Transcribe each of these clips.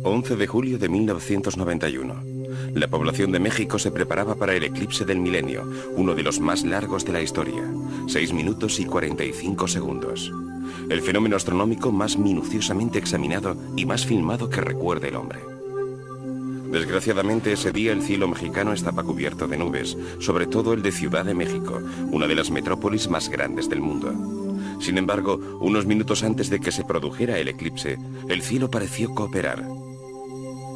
11 de julio de 1991. La población de México se preparaba para el eclipse del milenio, uno de los más largos de la historia, 6 minutos y 45 segundos. El fenómeno astronómico más minuciosamente examinado y más filmado que recuerde el hombre. Desgraciadamente ese día el cielo mexicano estaba cubierto de nubes, sobre todo el de Ciudad de México, una de las metrópolis más grandes del mundo. Sin embargo, unos minutos antes de que se produjera el eclipse, el cielo pareció cooperar.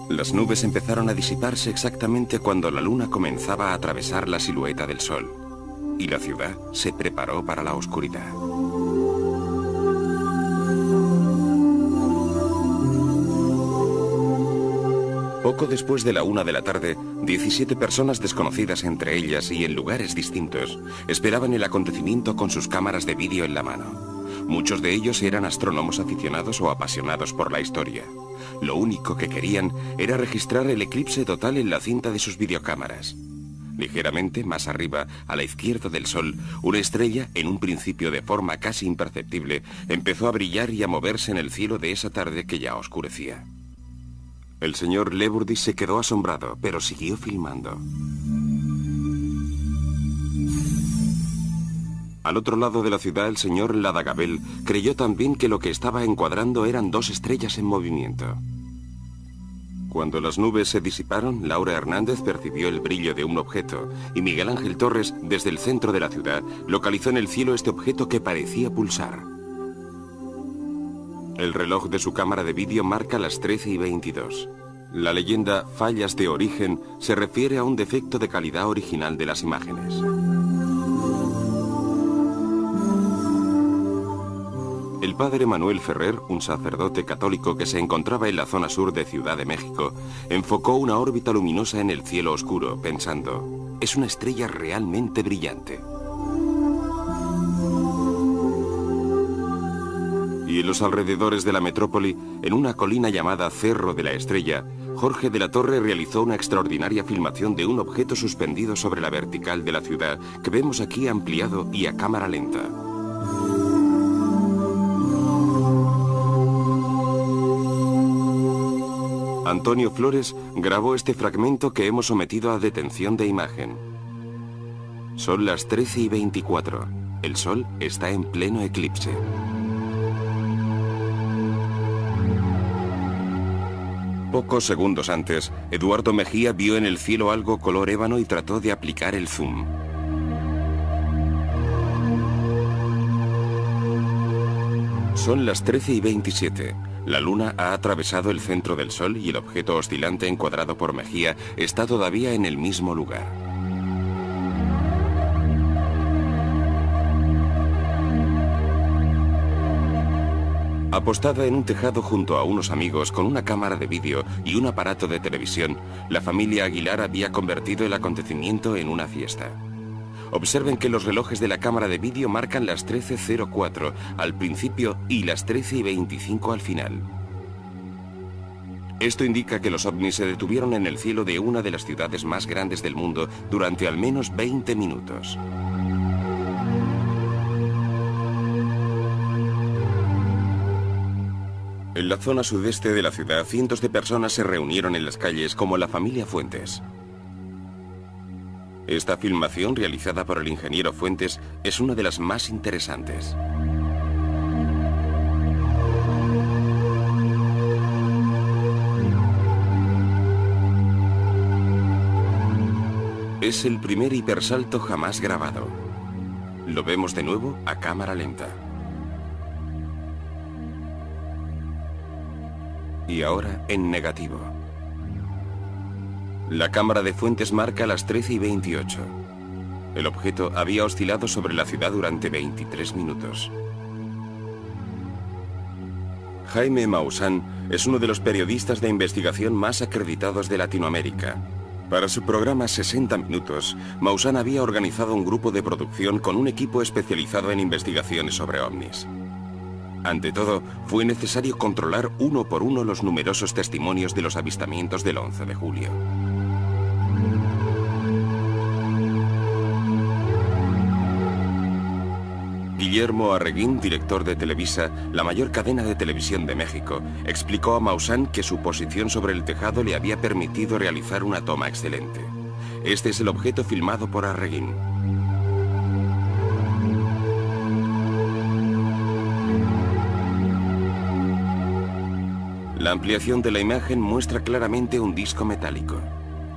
Las nubes empezaron a disiparse exactamente cuando la luna comenzaba a atravesar la silueta del sol, y la ciudad se preparó para la oscuridad. Poco después de la 1 de la tarde, 17 personas desconocidas entre ellas y en lugares distintos esperaban el acontecimiento con sus cámaras de vídeo en la mano. Muchos de ellos eran astrónomos aficionados o apasionados por la historia. Lo único que querían era registrar el eclipse total en la cinta de sus videocámaras. Ligeramente más arriba, a la izquierda del sol, una estrella, en un principio de forma casi imperceptible, empezó a brillar y a moverse en el cielo de esa tarde que ya oscurecía. El señor Leburdi se quedó asombrado, pero siguió filmando. Al otro lado de la ciudad, el señor Ladagabel creyó también que lo que estaba encuadrando eran dos estrellas en movimiento. Cuando las nubes se disiparon, Laura Hernández percibió el brillo de un objeto y Miguel Ángel Torres, desde el centro de la ciudad, localizó en el cielo este objeto que parecía pulsar. El reloj de su cámara de vídeo marca las 13:22. La leyenda fallas de origen se refiere a un defecto de calidad original de las imágenes. El padre Manuel Ferrer, un sacerdote católico que se encontraba en la zona sur de Ciudad de México, enfocó una órbita luminosa en el cielo oscuro, pensando, es una estrella realmente brillante. Y en los alrededores de la metrópoli, en una colina llamada Cerro de la Estrella, Jorge de la Torre realizó una extraordinaria filmación de un objeto suspendido sobre la vertical de la ciudad que vemos aquí ampliado y a cámara lenta. Antonio Flores grabó este fragmento que hemos sometido a detención de imagen. Son las 13:24. El sol está en pleno eclipse. Pocos segundos antes, Eduardo Mejía vio en el cielo algo color ébano y trató de aplicar el zoom. Son las 13:27. La luna ha atravesado el centro del sol y el objeto oscilante encuadrado por Mejía está todavía en el mismo lugar. Apostada en un tejado junto a unos amigos con una cámara de vídeo y un aparato de televisión, la familia Aguilar había convertido el acontecimiento en una fiesta. Observen que los relojes de la cámara de vídeo marcan las 13:04 al principio y las 13:25 al final. Esto indica que los ovnis se detuvieron en el cielo de una de las ciudades más grandes del mundo durante al menos 20 minutos. En la zona sudeste de la ciudad, cientos de personas se reunieron en las calles como la familia Fuentes. Esta filmación, realizada por el ingeniero Fuentes, es una de las más interesantes. Es el primer hipersalto jamás grabado. Lo vemos de nuevo a cámara lenta. Y ahora en negativo. La cámara de Fuentes marca las 13:28. El objeto había oscilado sobre la ciudad durante 23 minutos. Jaime Maussan es uno de los periodistas de investigación más acreditados de Latinoamérica. Para su programa 60 Minutos, Maussan había organizado un grupo de producción con un equipo especializado en investigaciones sobre ovnis. Ante todo, fue necesario controlar uno por uno los numerosos testimonios de los avistamientos del 11 de julio. Guillermo Arreguín, director de Televisa, la mayor cadena de televisión de México, explicó a Maussan que su posición sobre el tejado le había permitido realizar una toma excelente. Este es el objeto filmado por Arreguín. La ampliación de la imagen muestra claramente un disco metálico.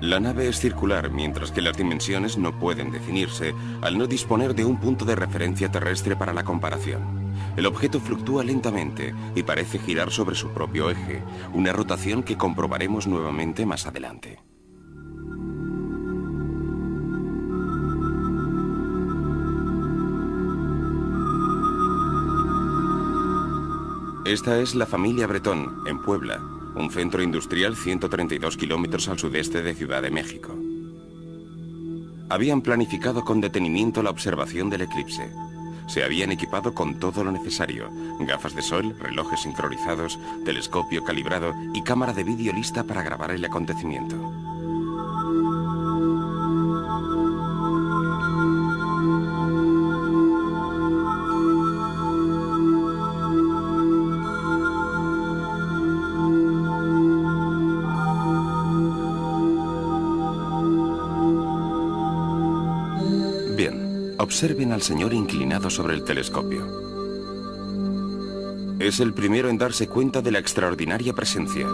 La nave es circular, mientras que las dimensiones no pueden definirse, al no disponer de un punto de referencia terrestre para la comparación. El objeto fluctúa lentamente y parece girar sobre su propio eje, una rotación que comprobaremos nuevamente más adelante. Esta es la familia Bretón, en Puebla, un centro industrial 132 kilómetros al sudeste de Ciudad de México. Habían planificado con detenimiento la observación del eclipse. Se habían equipado con todo lo necesario: gafas de sol, relojes sincronizados, telescopio calibrado y cámara de vídeo lista para grabar el acontecimiento. Observen al señor inclinado sobre el telescopio. Es el primero en darse cuenta de la extraordinaria presencia.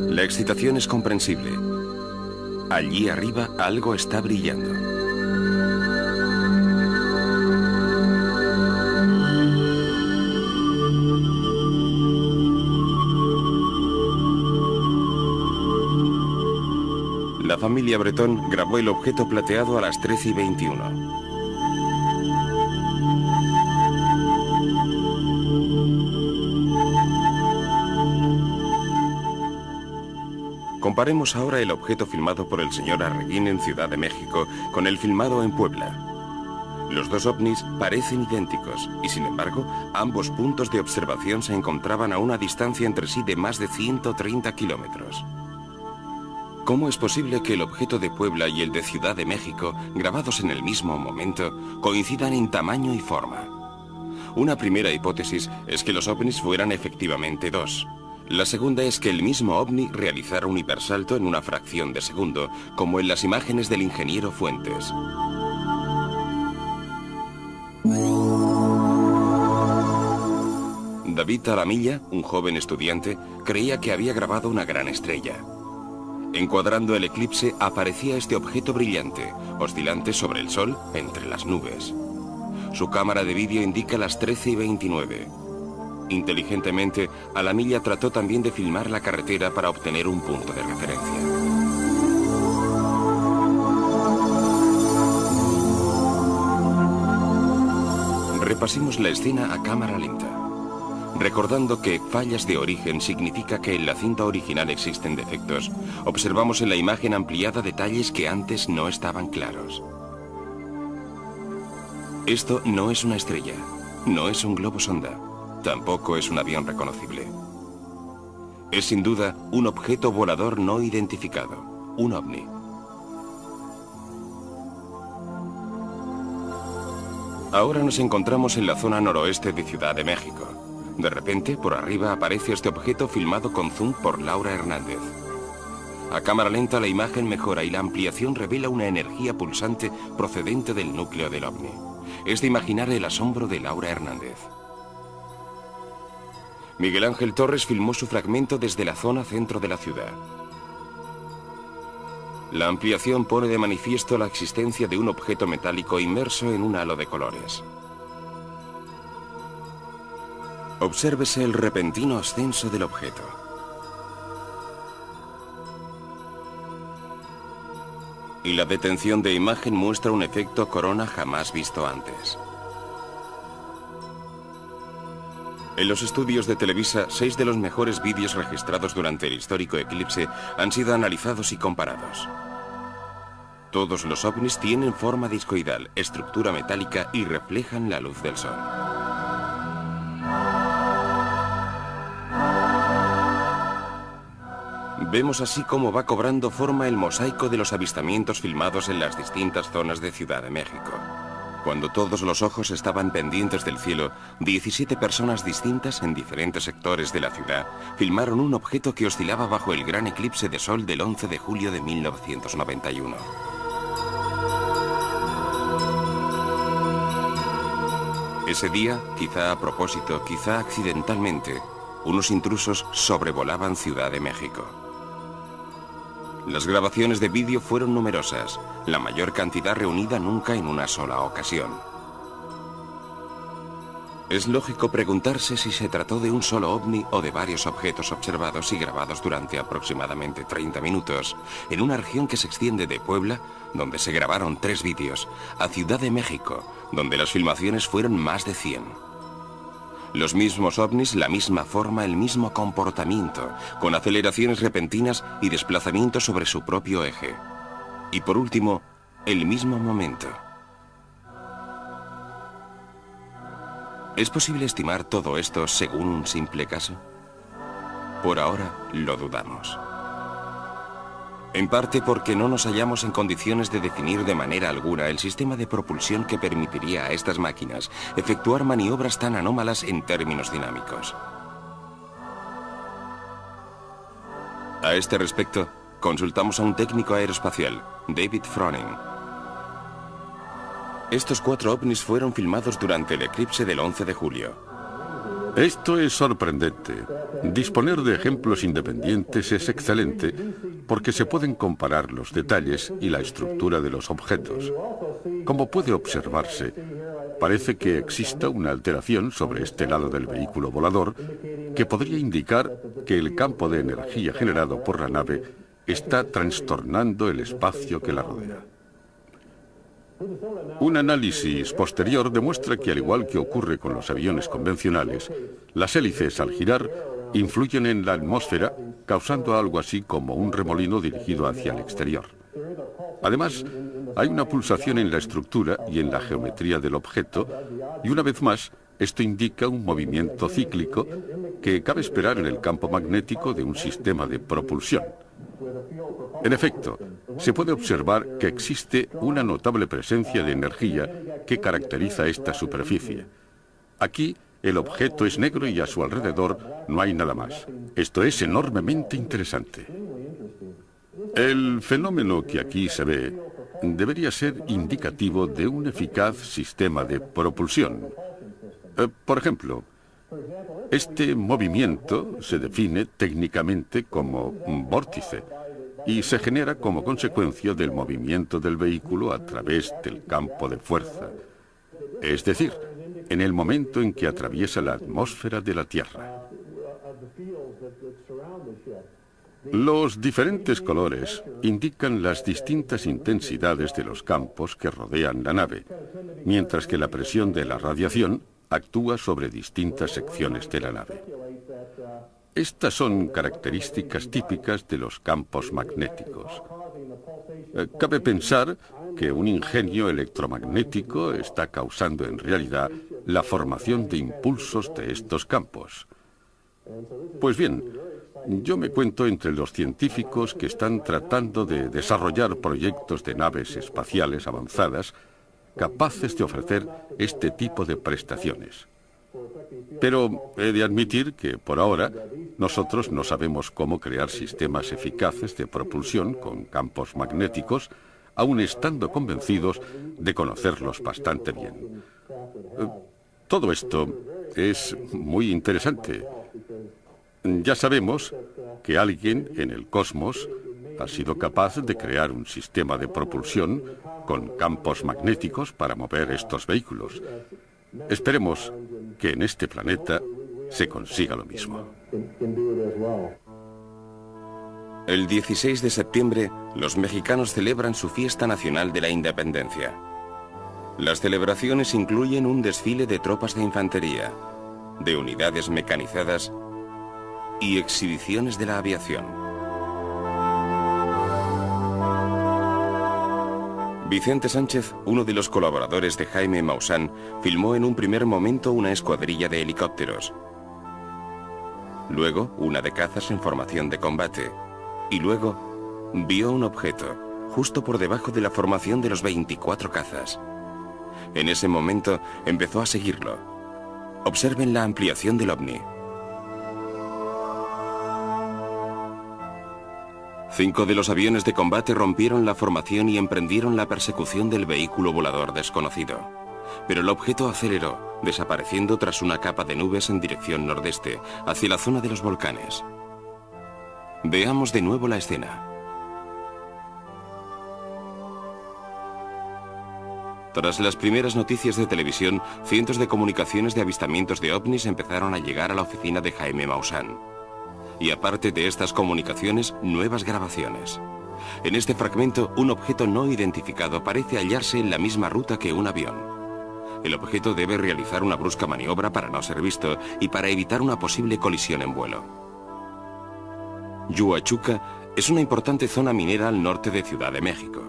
La excitación es comprensible. Allí arriba algo está brillando. La familia Bretón grabó el objeto plateado a las 13:21. Comparemos ahora el objeto filmado por el señor Arreguín en Ciudad de México con el filmado en Puebla. Los dos ovnis parecen idénticos y, sin embargo, ambos puntos de observación se encontraban a una distancia entre sí de más de 130 kilómetros. ¿Cómo es posible que el objeto de Puebla y el de Ciudad de México, grabados en el mismo momento, coincidan en tamaño y forma? Una primera hipótesis es que los ovnis fueran efectivamente dos. La segunda es que el mismo ovni realizara un hipersalto en una fracción de segundo, como en las imágenes del ingeniero Fuentes. David Alamilla, un joven estudiante, creía que había grabado una gran estrella. Encuadrando el eclipse aparecía este objeto brillante, oscilante sobre el sol entre las nubes. Su cámara de vídeo indica las 13:29. Inteligentemente, Alamilla trató también de filmar la carretera para obtener un punto de referencia. Repasemos la escena a cámara lenta. Recordando que fallas de origen significa que en la cinta original existen defectos, observamos en la imagen ampliada detalles que antes no estaban claros. Esto no es una estrella, no es un globo sonda, tampoco es un avión reconocible. Es sin duda un objeto volador no identificado, un ovni. Ahora nos encontramos en la zona noroeste de Ciudad de México. De repente, por arriba aparece este objeto filmado con zoom por Laura Hernández. A cámara lenta la imagen mejora y la ampliación revela una energía pulsante procedente del núcleo del ovni. Es de imaginar el asombro de Laura Hernández. Miguel Ángel Torres filmó su fragmento desde la zona centro de la ciudad. La ampliación pone de manifiesto la existencia de un objeto metálico inmerso en un halo de colores. Obsérvese el repentino ascenso del objeto. Y la detención de imagen muestra un efecto corona jamás visto antes. En los estudios de Televisa, 6 de los mejores vídeos registrados durante el histórico eclipse han sido analizados y comparados. Todos los ovnis tienen forma discoidal, estructura metálica y reflejan la luz del sol. Vemos así cómo va cobrando forma el mosaico de los avistamientos filmados en las distintas zonas de Ciudad de México. Cuando todos los ojos estaban pendientes del cielo, 17 personas distintas en diferentes sectores de la ciudad filmaron un objeto que oscilaba bajo el gran eclipse de sol del 11 de julio de 1991. Ese día, quizá a propósito, quizá accidentalmente, unos intrusos sobrevolaban Ciudad de México. Las grabaciones de vídeo fueron numerosas, la mayor cantidad reunida nunca en una sola ocasión. Es lógico preguntarse si se trató de un solo ovni o de varios objetos observados y grabados durante aproximadamente 30 minutos, en una región que se extiende de Puebla, donde se grabaron 3 vídeos, a Ciudad de México, donde las filmaciones fueron más de 100. Los mismos ovnis, la misma forma, el mismo comportamiento, con aceleraciones repentinas y desplazamientos sobre su propio eje. Y por último, el mismo momento. ¿Es posible estimar todo esto según un simple caso? Por ahora lo dudamos. En parte porque no nos hallamos en condiciones de definir de manera alguna el sistema de propulsión que permitiría a estas máquinas efectuar maniobras tan anómalas en términos dinámicos. A este respecto, consultamos a un técnico aeroespacial, David Froning. Estos 4 ovnis fueron filmados durante el eclipse del 11 de julio. Esto es sorprendente. Disponer de ejemplos independientes es excelente porque se pueden comparar los detalles y la estructura de los objetos. Como puede observarse, parece que exista una alteración sobre este lado del vehículo volador que podría indicar que el campo de energía generado por la nave está trastornando el espacio que la rodea. Un análisis posterior demuestra que, al igual que ocurre con los aviones convencionales, las hélices al girar influyen en la atmósfera, causando algo así como un remolino dirigido hacia el exterior. Además, hay una pulsación en la estructura y en la geometría del objeto, y una vez más, esto indica un movimiento cíclico que cabe esperar en el campo magnético de un sistema de propulsión. En efecto, se puede observar que existe una notable presencia de energía que caracteriza esta superficie. Aquí, el objeto es negro y a su alrededor no hay nada más. Esto es enormemente interesante. El fenómeno que aquí se ve debería ser indicativo de un eficaz sistema de propulsión. Por ejemplo, este movimiento se define técnicamente como un vórtice y se genera como consecuencia del movimiento del vehículo a través del campo de fuerza. Es decir, en el momento en que atraviesa la atmósfera de la Tierra. Los diferentes colores indican las distintas intensidades de los campos que rodean la nave, mientras que la presión de la radiación actúa sobre distintas secciones de la nave. Estas son características típicas de los campos magnéticos. Cabe pensar que un ingenio electromagnético está causando en realidad la formación de impulsos de estos campos. Pues bien, yo me cuento entre los científicos que están tratando de desarrollar proyectos de naves espaciales avanzadas capaces de ofrecer este tipo de prestaciones. Pero he de admitir que, por ahora, nosotros no sabemos cómo crear sistemas eficaces de propulsión con campos magnéticos, aun estando convencidos de conocerlos bastante bien. Todo esto es muy interesante. Ya sabemos que alguien en el cosmos ha sido capaz de crear un sistema de propulsión con campos magnéticos para mover estos vehículos. Esperemos que en este planeta se consiga lo mismo. El 16 de septiembre, los mexicanos celebran su fiesta nacional de la independencia. Las celebraciones incluyen un desfile de tropas de infantería, de unidades mecanizadas y exhibiciones de la aviación. Vicente Sánchez, uno de los colaboradores de Jaime Maussan, filmó en un primer momento una escuadrilla de helicópteros. Luego, una de cazas en formación de combate. y luego vio un objeto justo por debajo de la formación de los 24 cazas. En ese momento empezó a seguirlo. Observen la ampliación del ovni. 5 de los aviones de combate rompieron la formación y emprendieron la persecución del vehículo volador desconocido. Pero el objeto aceleró, desapareciendo tras una capa de nubes en dirección nordeste, hacia la zona de los volcanes. Veamos de nuevo la escena. Tras las primeras noticias de televisión, cientos de comunicaciones de avistamientos de ovnis empezaron a llegar a la oficina de Jaime Maussan. Y aparte de estas comunicaciones, nuevas grabaciones. En este fragmento, un objeto no identificado parece hallarse en la misma ruta que un avión. El objeto debe realizar una brusca maniobra para no ser visto y para evitar una posible colisión en vuelo. Huachuca es una importante zona minera al norte de Ciudad de México.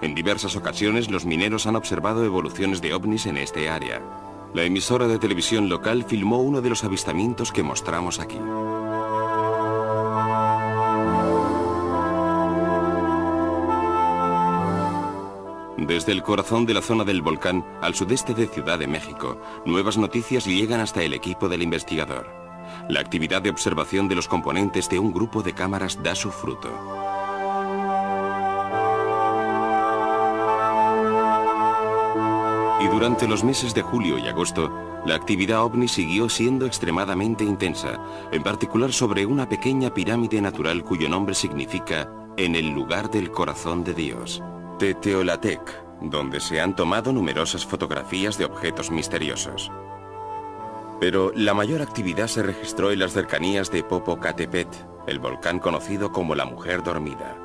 En diversas ocasiones los mineros han observado evoluciones de ovnis en este área. La emisora de televisión local filmó uno de los avistamientos que mostramos aquí. Desde el corazón de la zona del volcán, al sudeste de Ciudad de México, nuevas noticias llegan hasta el equipo del investigador. La actividad de observación de los componentes de un grupo de cámaras da su fruto. Y durante los meses de julio y agosto, la actividad ovni siguió siendo extremadamente intensa, en particular sobre una pequeña pirámide natural cuyo nombre significa «en el lugar del corazón de Dios», Teteoltec, donde se han tomado numerosas fotografías de objetos misteriosos. Pero la mayor actividad se registró en las cercanías de Popocatépetl, el volcán conocido como la Mujer Dormida.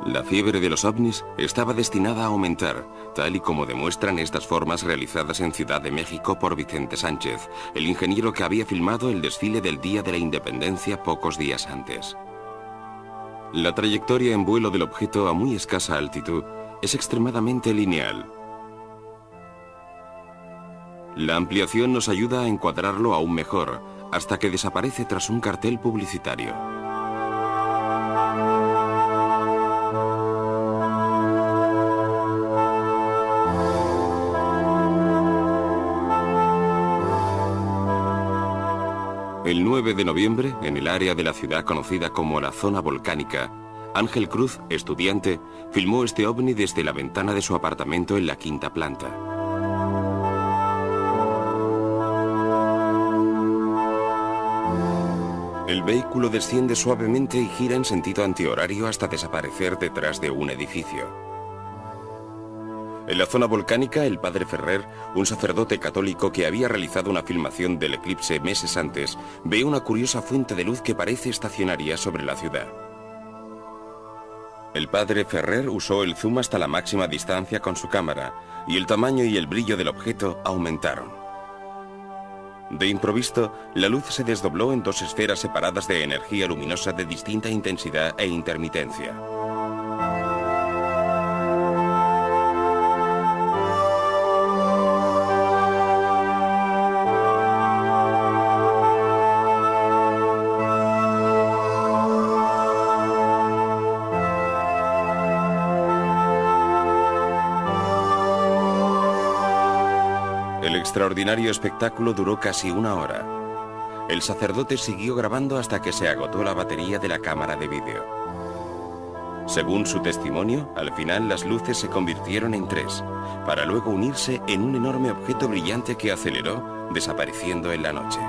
La fiebre de los ovnis estaba destinada a aumentar, tal y como demuestran estas formas realizadas en Ciudad de México por Vicente Sánchez, el ingeniero que había filmado el desfile del Día de la Independencia pocos días antes. La trayectoria en vuelo del objeto a muy escasa altitud es extremadamente lineal. La ampliación nos ayuda a encuadrarlo aún mejor, hasta que desaparece tras un cartel publicitario. El 9 de noviembre, en el área de la ciudad conocida como la zona volcánica, Ángel Cruz, estudiante, filmó este ovni desde la ventana de su apartamento en la quinta planta. El vehículo desciende suavemente y gira en sentido antihorario hasta desaparecer detrás de un edificio. En la zona volcánica, el padre Ferrer, un sacerdote católico que había realizado una filmación del eclipse meses antes, ve una curiosa fuente de luz que parece estacionaria sobre la ciudad. El padre Ferrer usó el zoom hasta la máxima distancia con su cámara, y el tamaño y el brillo del objeto aumentaron. De improviso, la luz se desdobló en dos esferas separadas de energía luminosa de distinta intensidad e intermitencia. El extraordinario espectáculo duró casi una hora. El sacerdote siguió grabando hasta que se agotó la batería de la cámara de vídeo. Según su testimonio, al final las luces se convirtieron en 3, para luego unirse en un enorme objeto brillante que aceleró, desapareciendo en la noche.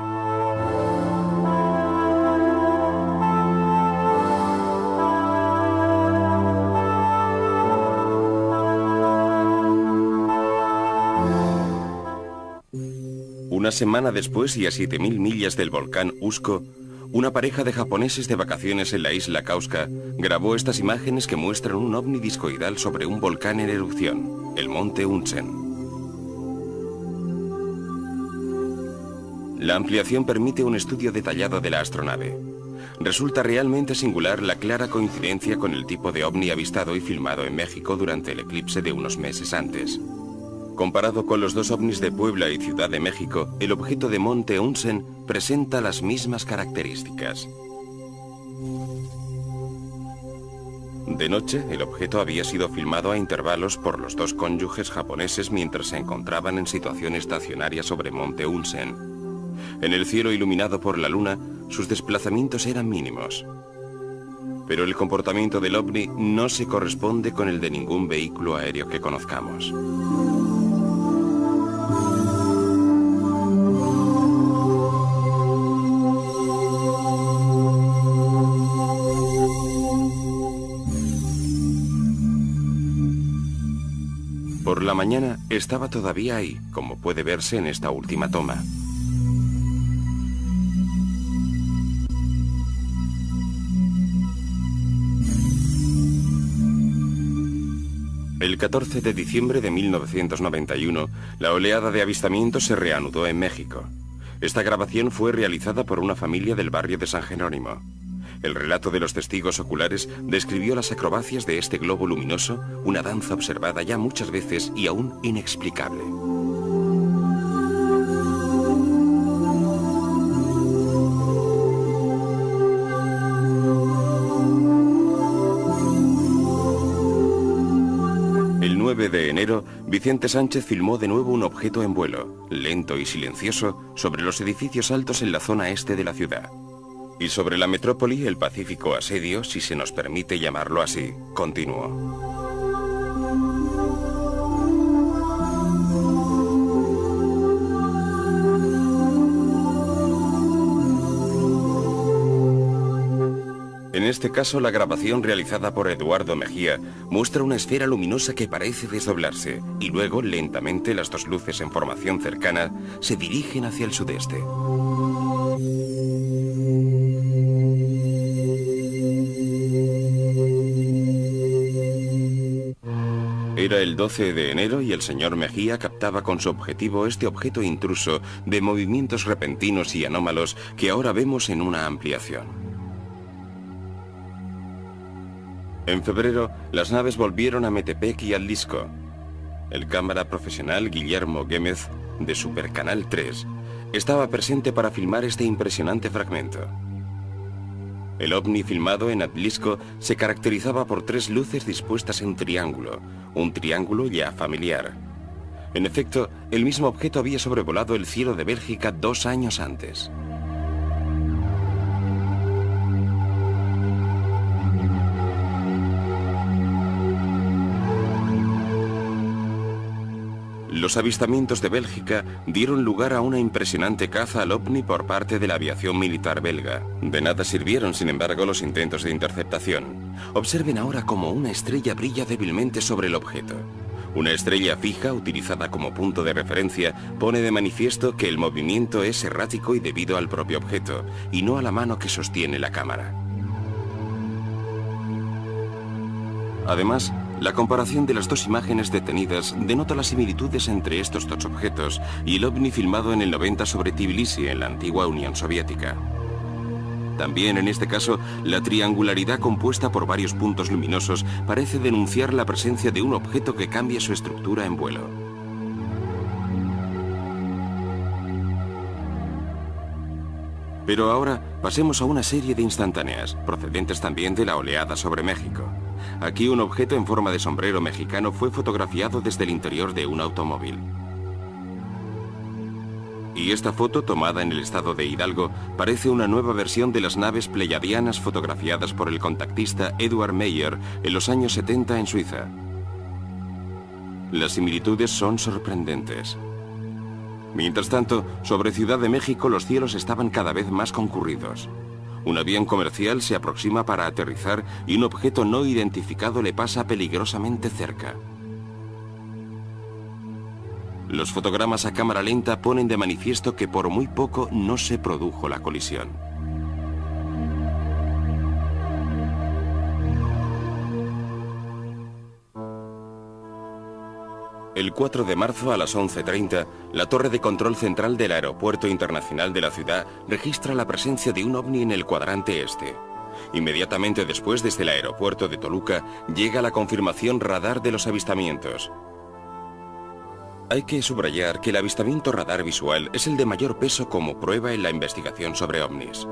Una semana después y a 7.000 millas del volcán Usco, una pareja de japoneses de vacaciones en la isla Kauska grabó estas imágenes que muestran un ovni discoidal sobre un volcán en erupción, el monte Unsen. La ampliación permite un estudio detallado de la astronave. Resulta realmente singular la clara coincidencia con el tipo de ovni avistado y filmado en México durante el eclipse de unos meses antes. Comparado con los dos ovnis de Puebla y Ciudad de México, el objeto de Monte Unsen presenta las mismas características. De noche, el objeto había sido filmado a intervalos por los dos cónyuges japoneses mientras se encontraban en situación estacionaria sobre Monte Unsen. En el cielo iluminado por la luna, sus desplazamientos eran mínimos. Pero el comportamiento del ovni no se corresponde con el de ningún vehículo aéreo que conozcamos. Por la mañana estaba todavía ahí, como puede verse en esta última toma. El 14 de diciembre de 1991, la oleada de avistamientos se reanudó en México. Esta grabación fue realizada por una familia del barrio de San Jerónimo. El relato de los testigos oculares describió las acrobacias de este globo luminoso, una danza observada ya muchas veces y aún inexplicable. El 9 de enero, Vicente Sánchez filmó de nuevo un objeto en vuelo, lento y silencioso, sobre los edificios altos en la zona este de la ciudad. Y sobre la metrópoli, el pacífico asedio, si se nos permite llamarlo así, continuó. En este caso, la grabación realizada por Eduardo Mejía muestra una esfera luminosa que parece desdoblarse, y luego, lentamente, las dos luces en formación cercana se dirigen hacia el sudeste. Era el 12 de enero y el señor Mejía captaba con su objetivo este objeto intruso de movimientos repentinos y anómalos que ahora vemos en una ampliación. En febrero, las naves volvieron a Metepec y al Lisco. El cámara profesional Guillermo Gémez, de Supercanal 3, estaba presente para filmar este impresionante fragmento. El ovni filmado en Atlisco se caracterizaba por tres luces dispuestas en triángulo, un triángulo ya familiar. En efecto, el mismo objeto había sobrevolado el cielo de Bélgica 2 años antes. Los avistamientos de Bélgica dieron lugar a una impresionante caza al ovni por parte de la aviación militar belga. De nada sirvieron, sin embargo, los intentos de interceptación. Observen ahora cómo una estrella brilla débilmente sobre el objeto. Una estrella fija, utilizada como punto de referencia, pone de manifiesto que el movimiento es errático y debido al propio objeto, y no a la mano que sostiene la cámara. Además, la comparación de las dos imágenes detenidas denota las similitudes entre estos dos objetos y el ovni filmado en el 90 sobre Tbilisi, en la antigua Unión Soviética. También en este caso, la triangularidad compuesta por varios puntos luminosos parece denunciar la presencia de un objeto que cambia su estructura en vuelo. Pero ahora pasemos a una serie de instantáneas, procedentes también de la oleada sobre México. Aquí un objeto en forma de sombrero mexicano fue fotografiado desde el interior de un automóvil. Y esta foto, tomada en el estado de Hidalgo, parece una nueva versión de las naves pleyadianas fotografiadas por el contactista Edward Meyer en los años 70 en Suiza. Las similitudes son sorprendentes. Mientras tanto, sobre Ciudad de México los cielos estaban cada vez más concurridos. Un avión comercial se aproxima para aterrizar y un objeto no identificado le pasa peligrosamente cerca. Los fotogramas a cámara lenta ponen de manifiesto que por muy poco no se produjo la colisión. El 4 de marzo a las 11:30, la torre de control central del Aeropuerto Internacional de la ciudad registra la presencia de un ovni en el cuadrante este. Inmediatamente después, desde el aeropuerto de Toluca, llega la confirmación radar de los avistamientos. Hay que subrayar que el avistamiento radar visual es el de mayor peso como prueba en la investigación sobre ovnis.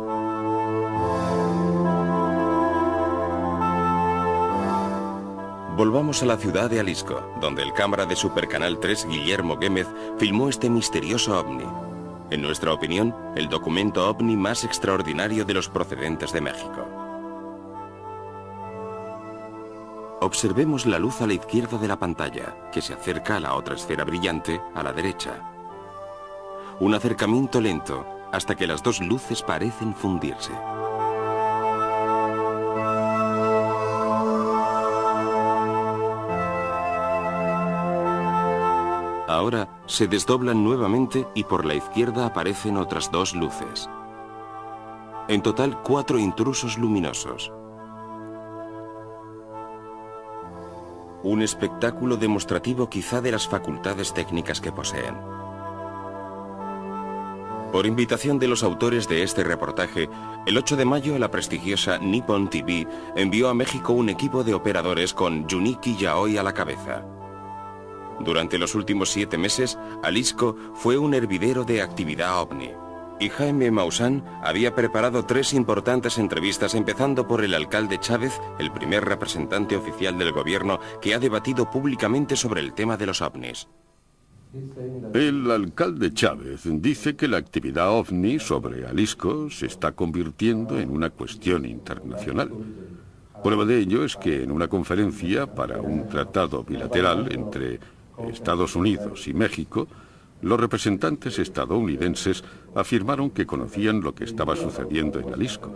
Volvamos a la ciudad de Jalisco, donde el cámara de Supercanal 3, Guillermo Gémez, filmó este misterioso ovni. En nuestra opinión, el documento ovni más extraordinario de los procedentes de México. Observemos la luz a la izquierda de la pantalla, que se acerca a la otra esfera brillante a la derecha. Un acercamiento lento, hasta que las dos luces parecen fundirse. Ahora se desdoblan nuevamente y por la izquierda aparecen otras dos luces. En total, 4 intrusos luminosos. Un espectáculo demostrativo quizá de las facultades técnicas que poseen. Por invitación de los autores de este reportaje, el 8 de mayo la prestigiosa Nippon TV envió a México un equipo de operadores con Junichi Yaoi a la cabeza. Durante los últimos 7 meses, Jalisco fue un hervidero de actividad ovni. Y Jaime Maussan había preparado 3 importantes entrevistas, empezando por el alcalde Chávez, el primer representante oficial del gobierno que ha debatido públicamente sobre el tema de los ovnis. El alcalde Chávez dice que la actividad ovni sobre Jalisco se está convirtiendo en una cuestión internacional. Prueba de ello es que en una conferencia para un tratado bilateral entre Estados Unidos y México, los representantes estadounidenses afirmaron que conocían lo que estaba sucediendo en Jalisco.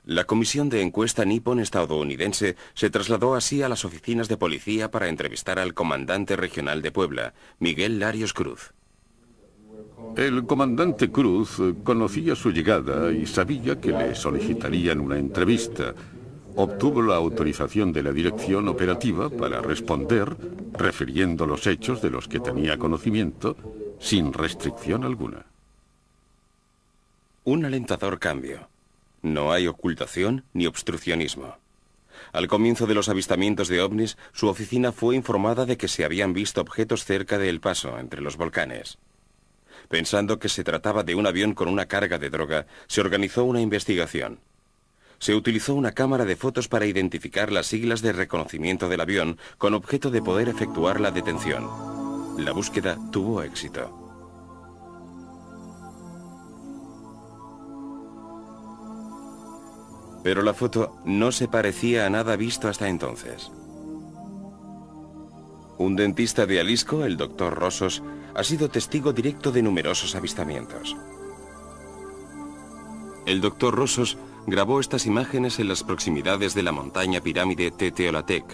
La comisión de encuesta Nippon estadounidense se trasladó así a las oficinas de policía para entrevistar al comandante regional de Puebla, Miguel Larios Cruz. El comandante Cruz conocía su llegada y sabía que le solicitarían una entrevista. Obtuvo la autorización de la dirección operativa para responder, refiriendo los hechos de los que tenía conocimiento, sin restricción alguna. Un alentador cambio. No hay ocultación ni obstruccionismo. Al comienzo de los avistamientos de ovnis, su oficina fue informada de que se habían visto objetos cerca de El Paso, entre los volcanes. Pensando que se trataba de un avión con una carga de droga, se organizó una investigación. Se utilizó una cámara de fotos para identificar las siglas de reconocimiento del avión con objeto de poder efectuar la detención. La búsqueda tuvo éxito. Pero la foto no se parecía a nada visto hasta entonces. Un dentista de Jalisco, el doctor Rosos, ha sido testigo directo de numerosos avistamientos. El doctor Rosos grabó estas imágenes en las proximidades de la montaña pirámide Teteoltec,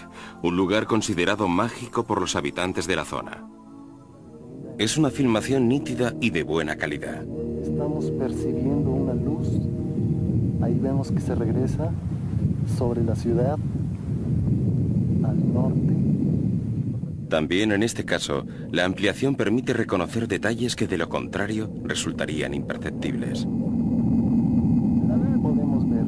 un lugar considerado mágico por los habitantes de la zona. Es una filmación nítida y de buena calidad. Estamos percibiendo una luz. Ahí vemos que se regresa sobre la ciudad al norte. También en este caso, la ampliación permite reconocer detalles que de lo contrario resultarían imperceptibles. Podemos ver.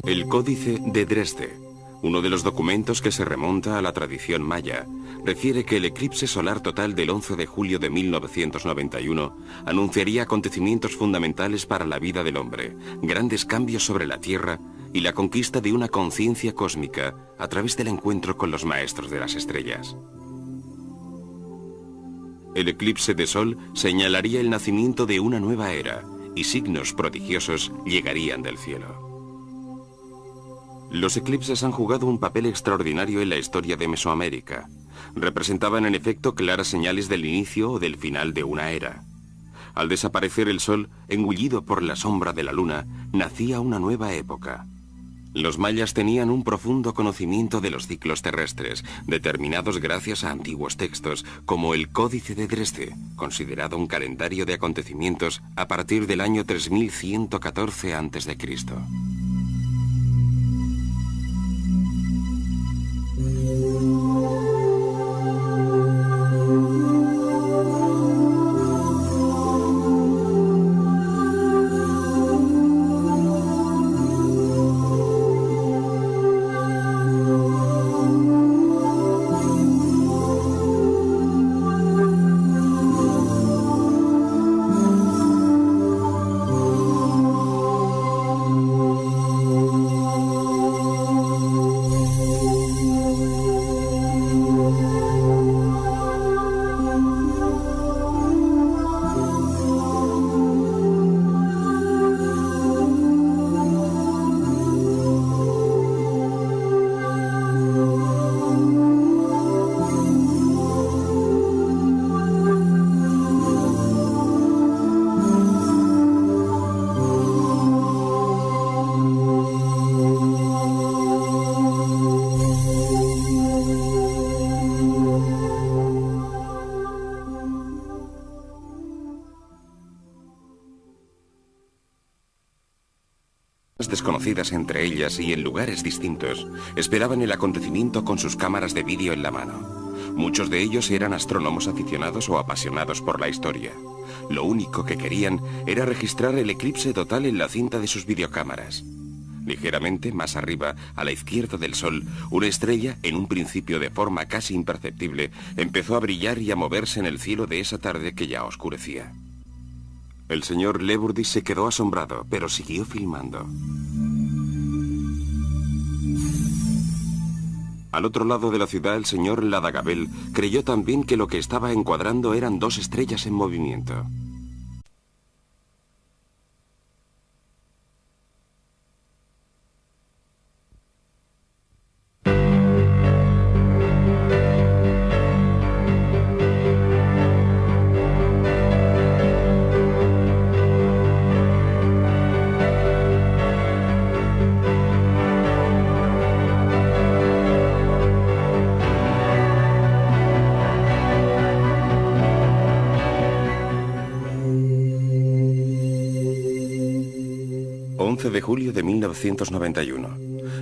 El Códice de Dresde, uno de los documentos que se remonta a la tradición maya, refiere que el eclipse solar total del 11 de julio de 1991 anunciaría acontecimientos fundamentales para la vida del hombre, grandes cambios sobre la Tierra y la conquista de una conciencia cósmica a través del encuentro con los maestros de las estrellas. El eclipse de sol señalaría el nacimiento de una nueva era y signos prodigiosos llegarían del cielo. Los eclipses han jugado un papel extraordinario en la historia de Mesoamérica. Representaban en efecto claras señales del inicio o del final de una era. Al desaparecer el sol, engullido por la sombra de la luna, nacía una nueva época. Los mayas tenían un profundo conocimiento de los ciclos terrestres, determinados gracias a antiguos textos, como el Códice de Dresde, considerado un calendario de acontecimientos a partir del año 3114 a.C. desconocidas entre ellas y en lugares distintos, esperaban el acontecimiento con sus cámaras de vídeo en la mano. Muchos de ellos eran astrónomos aficionados o apasionados por la historia. Lo único que querían era registrar el eclipse total en la cinta de sus videocámaras. Ligeramente más arriba, a la izquierda del Sol, una estrella, en un principio de forma casi imperceptible, empezó a brillar y a moverse en el cielo de esa tarde que ya oscurecía. El señor Leburdi se quedó asombrado, pero siguió filmando. Al otro lado de la ciudad, el señor Ladagabel creyó también que lo que estaba encuadrando eran dos estrellas en movimiento. De julio de 1991.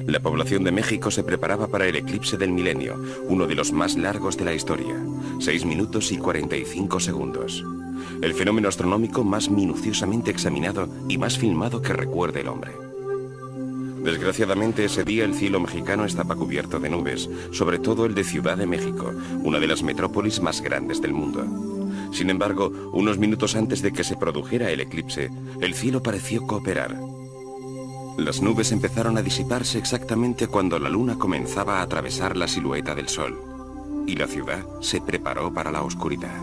La población de México se preparaba para el eclipse del milenio, uno de los más largos de la historia, 6 minutos y 45 segundos. El fenómeno astronómico más minuciosamente examinado y más filmado que recuerde el hombre. Desgraciadamente ese día el cielo mexicano estaba cubierto de nubes, sobre todo el de Ciudad de México, una de las metrópolis más grandes del mundo. Sin embargo, unos minutos antes de que se produjera el eclipse, el cielo pareció cooperar. Las nubes empezaron a disiparse exactamente cuando la luna comenzaba a atravesar la silueta del sol, y la ciudad se preparó para la oscuridad.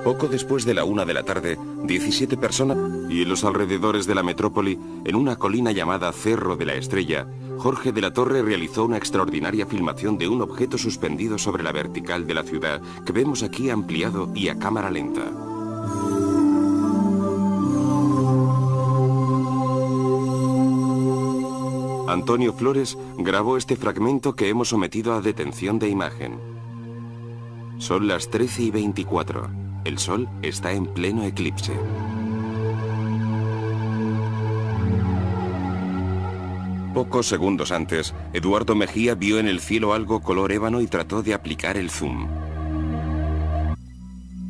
Poco después de la 1 de la tarde, 17 personas, y en los alrededores de la metrópoli, en una colina llamada Cerro de la Estrella, Jorge de la Torre realizó una extraordinaria filmación de un objeto suspendido sobre la vertical de la ciudad que vemos aquí ampliado y a cámara lenta. Antonio Flores grabó este fragmento que hemos sometido a detención de imagen. Son las 13:24. El sol está en pleno eclipse. Pocos segundos antes, Eduardo Mejía vio en el cielo algo color ébano y trató de aplicar el zoom.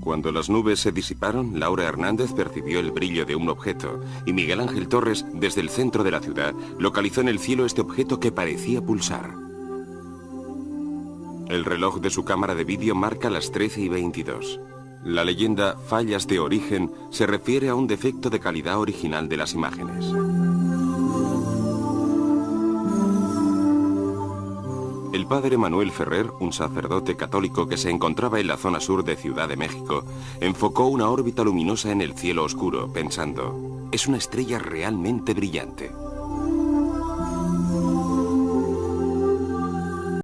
Cuando las nubes se disiparon, Laura Hernández percibió el brillo de un objeto y Miguel Ángel Torres, desde el centro de la ciudad, localizó en el cielo este objeto que parecía pulsar. El reloj de su cámara de vídeo marca las 13:22. La leyenda fallas de origen se refiere a un defecto de calidad original de las imágenes. El padre Manuel Ferrer, un sacerdote católico que se encontraba en la zona sur de Ciudad de México, enfocó una órbita luminosa en el cielo oscuro, pensando, es una estrella realmente brillante.